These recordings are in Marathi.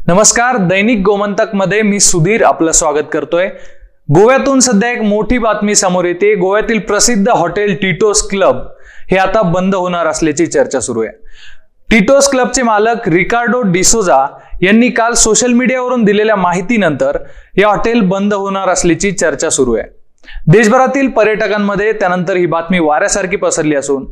नमस्कार, दैनिक गोमंतक मध्ये मी सुधीर आपलं स्वागत करतोय। गोव्यातून सध्या एक मोठी बातमी समोर येते। गोव्यातील प्रसिद्ध हॉटेल टिटोस क्लब हे आता बंद होणार असल्याची चर्चा सुरू आहे। टिटोस क्लबचे मालक रिकार्डो डिसोजा यांनी काल सोशल मीडियावरून दिलेल्या माहितीनंतर हे हॉटेल बंद होणार असल्याची चर्चा सुरू आहे। देशभरातील पर्यटकांमध्ये त्यानंतर ही बातमी वाऱ्यासारखी पसरली असून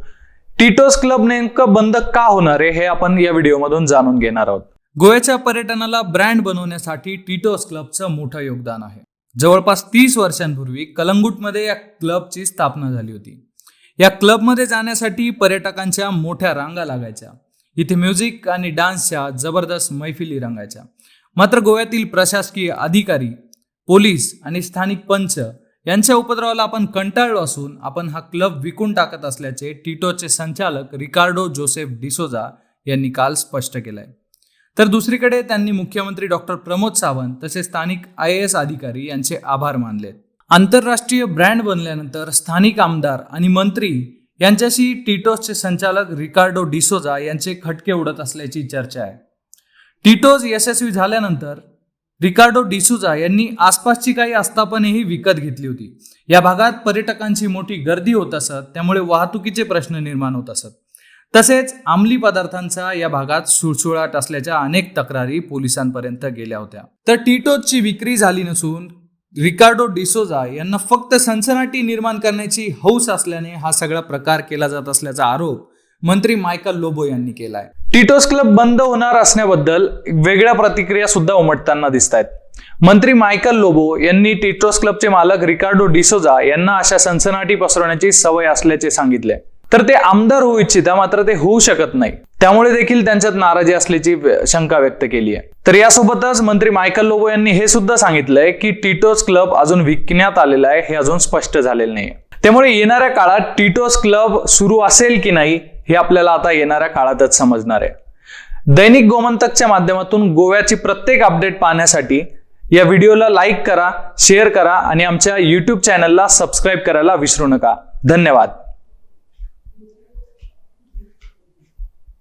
टिटोस क्लब नेमकं बंद का होणार आहे हे आपण या व्हिडिओमधून जाणून घेणार आहोत। गोव्याच्या पर्यटनाला ब्रँड बनवण्यासाठी टिटोस क्लबचं मोठं योगदान आहे। जवळपास 30 वर्षांपूर्वी कलंगूटमध्ये या क्लबची स्थापना झाली होती। या क्लबमध्ये जाण्यासाठी पर्यटकांच्या मोठ्या रांगा लागायच्या। इथे म्युझिक आणि डान्सच्या जबरदस्त मैफिली रंगायच्या। मात्र गोव्यातील प्रशासकीय अधिकारी, पोलीस आणि स्थानिक पंच यांच्या उपद्रवाला आपण कंटाळलो असून आपण हा क्लब विकून टाकत असल्याचे टिटोचे संचालक रिकार्डो जोसेफ डिसोजा यांनी काल स्पष्ट केलंय। तर दुसरीकडे त्यांनी मुख्यमंत्री डॉक्टर प्रमोद सावंत तसेच स्थानिक IAS अधिकारी यांचे आभार मानले। आंतरराष्ट्रीय ब्रँड बनल्यानंतर स्थानिक आमदार आणि मंत्री यांच्याशी टिटोसचे संचालक रिकार्डो डिसोजा यांचे खटके उडत असल्याची चर्चा आहे। टिटोस यशस्वी झाल्यानंतर रिकार्डो डिसोजा यांनी आसपासची काही आस्थापनेही विकत घेतली होती। या भागात पर्यटकांची मोठी गर्दी होत असत, त्यामुळे वाहतुकीचे प्रश्न निर्माण होत असत। तसेच अंमली पदार्थांचा या भागात सुळसुळाट असल्याच्या अनेक तक्रारी पोलिसांपर्यंत गेल्या होत्या। तर टिटोसची विक्री झाली नसून रिकार्डो डिसोजा यांना फक्त सनसनाटी निर्माण करण्याची हौस असल्याने हा सगळा प्रकार केला जात असल्याचा आरोप मंत्री मायकल लोबो यांनी केलाय। टिटोस क्लब बंद होणार असण्याबद्दल वेगळ्या प्रतिक्रिया सुद्धा उमटताना दिसत आहेत। मंत्री मायकल लोबो यांनी टिटोस क्लबचे मालक रिकार्डो डिसोजा यांना अशा सनसनाटी पसरवण्याची सवय असल्याचे सांगितले। तर ते आमदार होऊ इच्छिता, मात्र ते होऊ शकत नाही, त्यामुळे देखील त्यांच्यात नाराजी असल्याची शंका व्यक्त केली आहे। तर यासोबतच मंत्री मायकल लोबो यांनी हे सुद्धा सांगितलंय की टिटोस क्लब अजून विकण्यात आलेला आहे, हे अजून स्पष्ट झालेलं नाही। त्यामुळे येणाऱ्या काळात टिटोस क्लब सुरू असेल की नाही हे आपल्याला आता येणाऱ्या काळातच समजणार आहे। दैनिक गोमंतकच्या माध्यमातून गोव्याची प्रत्येक अपडेट पाहण्यासाठी या व्हिडिओला लाईक करा, शेअर करा आणि आमच्या YouTube चॅनलला सबस्क्राईब करायला विसरू नका। धन्यवाद।